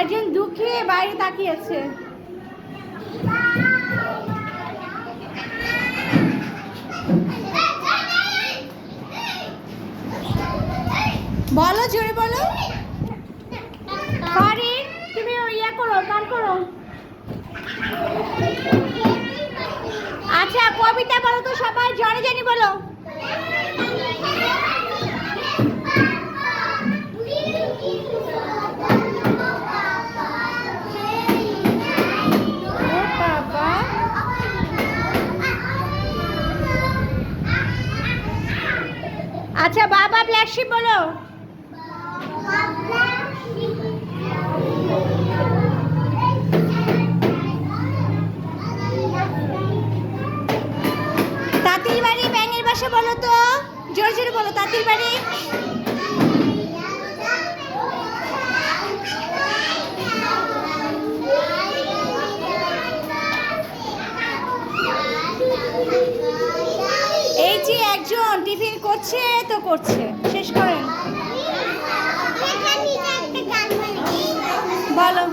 Guardian দুঃখে বাইরে তাকিয়ে আছে। বলো, জোরে বলো। ফারিন, তুমি ইয়া করো, গান করো। আচ্ছা, কবিতা বলো তো সবাই, জনে জানি বলো। আচ্ছা, বাবা ব্ল্যাক শিপ বলো। তাঁতির বাড়ি ব্যাঙের বাসা বলো তো, জোরে জোরে বলো। তাঁতির বাড়ি। এই যে একজন টিফিন করছে তো করছে, শেষ করেন। বলো।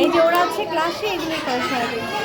এই যে ওরা হচ্ছে ক্লাসে এগুলো করে সারাদিন।